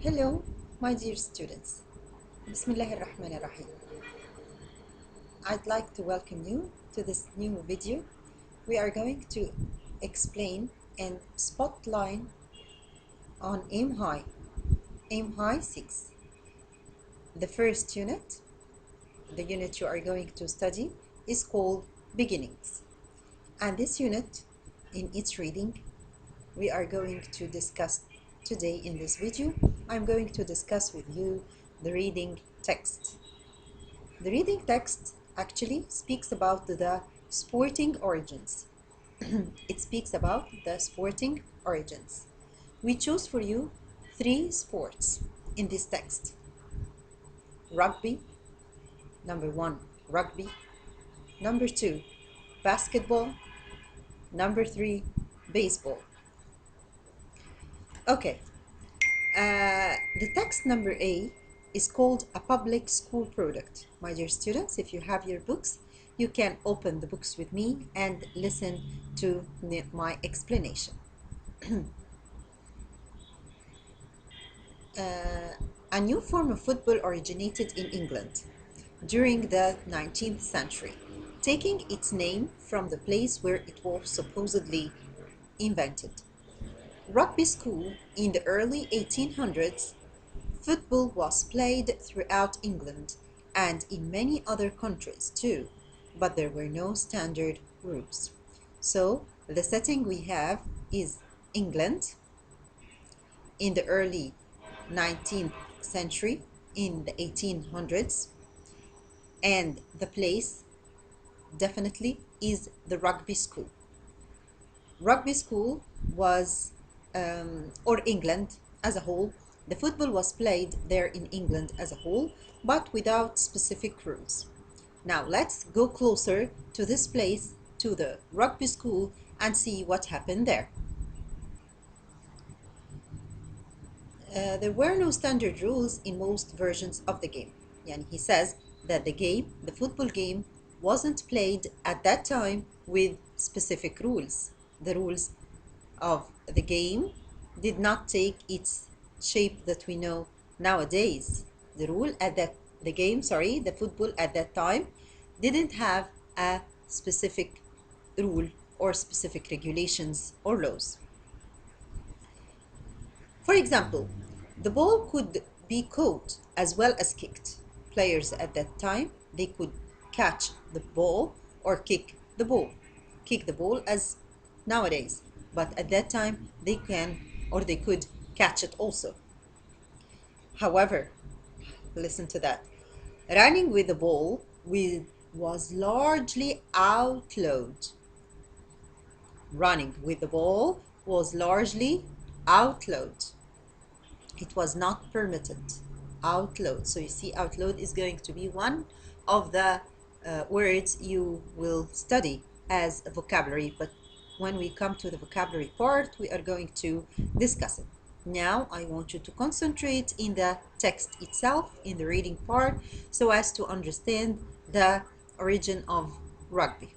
Hello, my dear students. Bismillah ar-Rahman ar-Rahim. I'd like to welcome you to this new video. We are going to explain and spotlight on Aim High, Aim High 6. The first unit, the unit you are going to study, is called Beginnings. And this unit, in its reading, we are going to discuss today in this video. I'm going to discuss with you the reading text. The reading text actually speaks about the sporting origins. It speaks about the sporting origins. We chose for you 3 sports in this text. Rugby, number 1, rugby. Number 2, basketball. Number 3, baseball. Okay, the text number A is called a public school product. My dear students, if you have your books, you can open the books with me and listen to my explanation. A new form of football originated in England during the 19th century, taking its name from the place where it was supposedly invented. Rugby school in the early 1800s. Football was played throughout England and in many other countries too, but there were no standard rules. So the setting we have is England in the early 19th century, in the 1800s, and the place definitely is the rugby school. Rugby school was, or England as a whole, the football was played there in England as a whole, but without specific rules. Now let's go closer to this place, to the rugby school, and see what happened there. There were no standard rules in most versions of the game. Yani he says that the football game, wasn't played at that time with specific rules. The rules of the game did not take its shape that we know nowadays. The football at that time didn't have a specific rule or specific regulations or laws. For example, the ball could be caught as well as kicked. Players at that time, they could catch the ball or kick the ball. Kick the ball as nowadays, but at that time they could catch it also. However, listen to that. Running with the ball was largely outlawed. Running with the ball was largely outlawed. It was not permitted. Outlawed. So you see, outlawed is going to be one of the words you will study as a vocabulary, but when we come to the vocabulary part, we are going to discuss it. Now I want you to concentrate in the text itself, in the reading part, so as to understand the origin of rugby.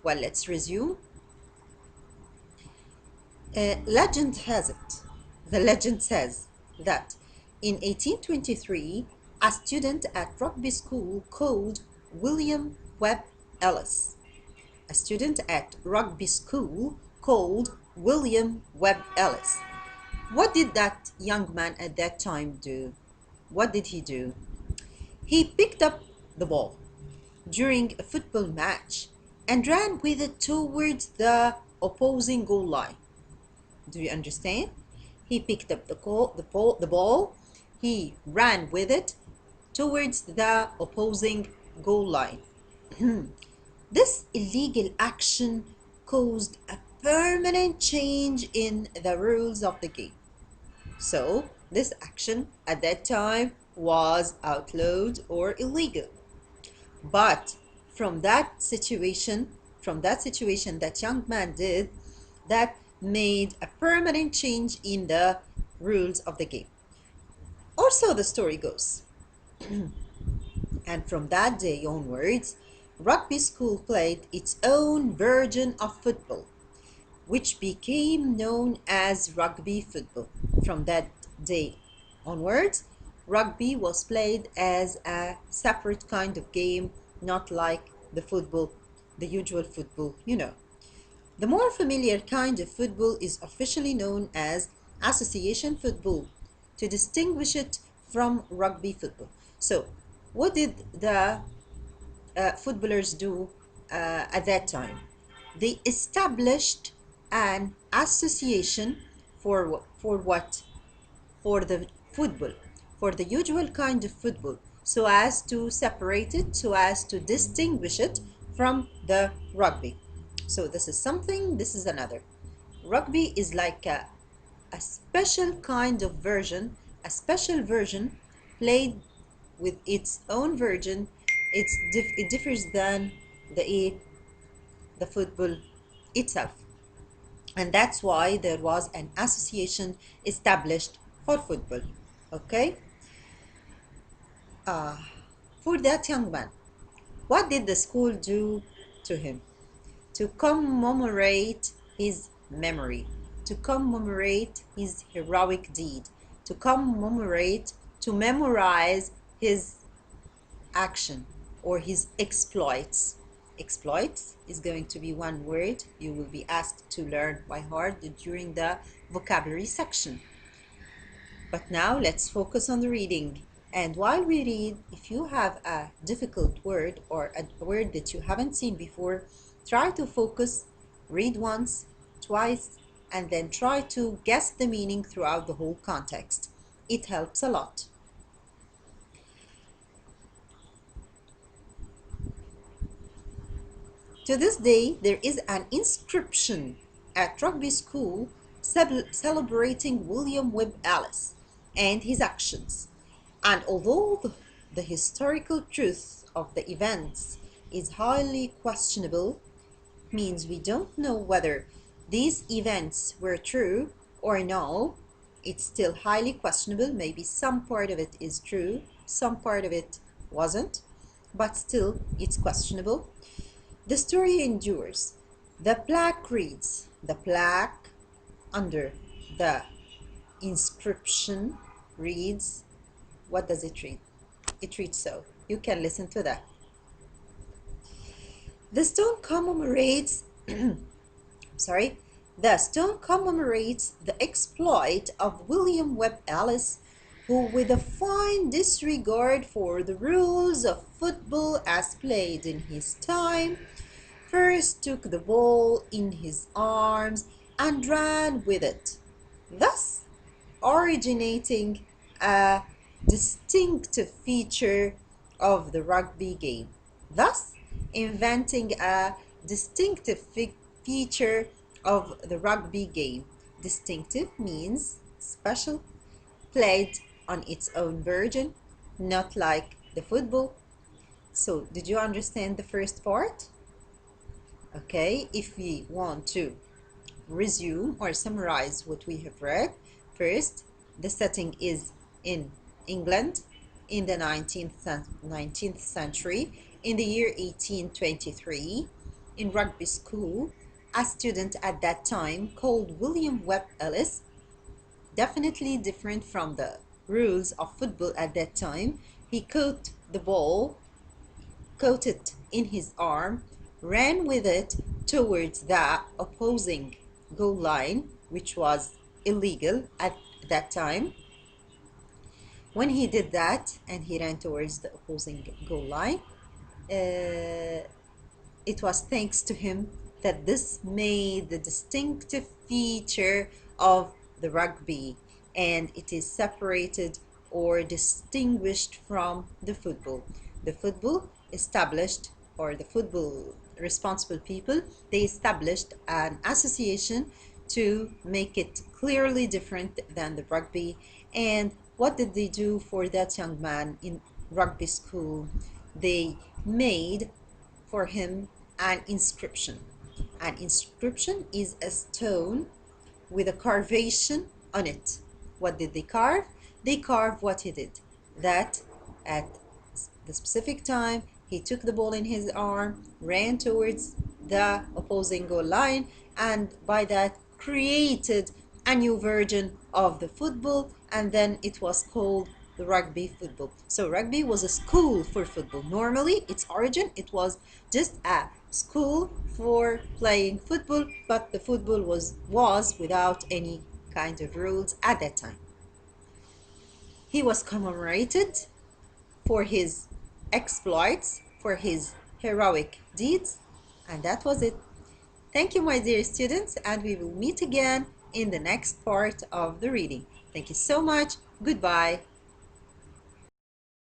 Well, let's resume. Legend has it, the legend says that in 1823, a student at rugby school called William Webb Ellis. A student at rugby school called William Webb Ellis. What did that young man at that time do? What did he do? He picked up the ball during a football match and ran with it towards the opposing goal line. Do you understand? He picked up the ball, he ran with it towards the opposing goal line. This illegal action caused a permanent change in the rules of the game. So this action at that time was outlawed or illegal. But from that situation that young man did, that made a permanent change in the rules of the game. Or so the story goes. And from that day onwards, rugby school played its own version of football, which became known as rugby football from that day onwards, rugby was played as a separate kind of game, not like the football, the usual football, you know. The more familiar kind of football is officially known as association football to distinguish it from rugby football. So, what did the footballers do at that time? They established an association for what? For the football, for the usual kind of football, so as to separate it, so as to distinguish it from the rugby. So this is something, this is another. Rugby is like a special kind of version, a special version played with its own version. It differs than the football itself, and that's why there was an association established for football. Okay. For that young man, what did the school do to him? To commemorate his memory, to commemorate his heroic deed, to commemorate, to memorize his action or his exploits. Exploits is going to be one word you will be asked to learn by heart during the vocabulary section. But now let's focus on the reading. And while we read, if you have a difficult word or a word that you haven't seen before, try to focus, read once, twice, and then try to guess the meaning throughout the whole context. It helps a lot. To this day, there is an inscription at Rugby School celebrating William Webb Ellis and his actions. And although the historical truth of the events is highly questionable, means we don't know whether these events were true or no, it's still highly questionable. Maybe some part of it is true, some part of it wasn't, but still it's questionable. The story endures. The plaque reads, the plaque under the inscription reads, what does it read? It reads so. You can listen to that. The stone commemorates, the stone commemorates the exploit of William Webb Ellis, who, with a fine disregard for the rules of football as played in his time, first took the ball in his arms and ran with it, thus originating a distinctive feature of the rugby game, thus inventing a distinctive feature of the rugby game. Distinctive means special, played on its own version, not like the football. So, did you understand the first part? Okay, if we want to resume or summarize what we have read, first, the setting is in England in the 19th century, in the year 1823, in Rugby School. A student at that time called William Webb Ellis, definitely different from the rules of football at that time. He caught the ball, caught it in his arm, ran with it towards the opposing goal line, which was illegal at that time. When he did that and he ran towards the opposing goal line, it was thanks to him that this made the distinctive feature of the rugby, and it is separated or distinguished from the football. The football established, or the football responsible people, they established an association to make it clearly different than the rugby. And what did they do for that young man in Rugby School? They made for him an inscription. An inscription is a stone with a carvation on it. What did they carve? They carved what he did. That at the specific time, he took the ball in his arm, ran towards the opposing goal line, and by that created a new version of the football, and then it was called the rugby football. So rugby was a school for football. Normally, its origin, it was just a school for playing football, but the football was without any kind of rules at that time. He was commemorated for his exploits, for his heroic deeds, and that was it. Thank you, my dear students, and we will meet again in the next part of the reading. Thank you so much. Goodbye.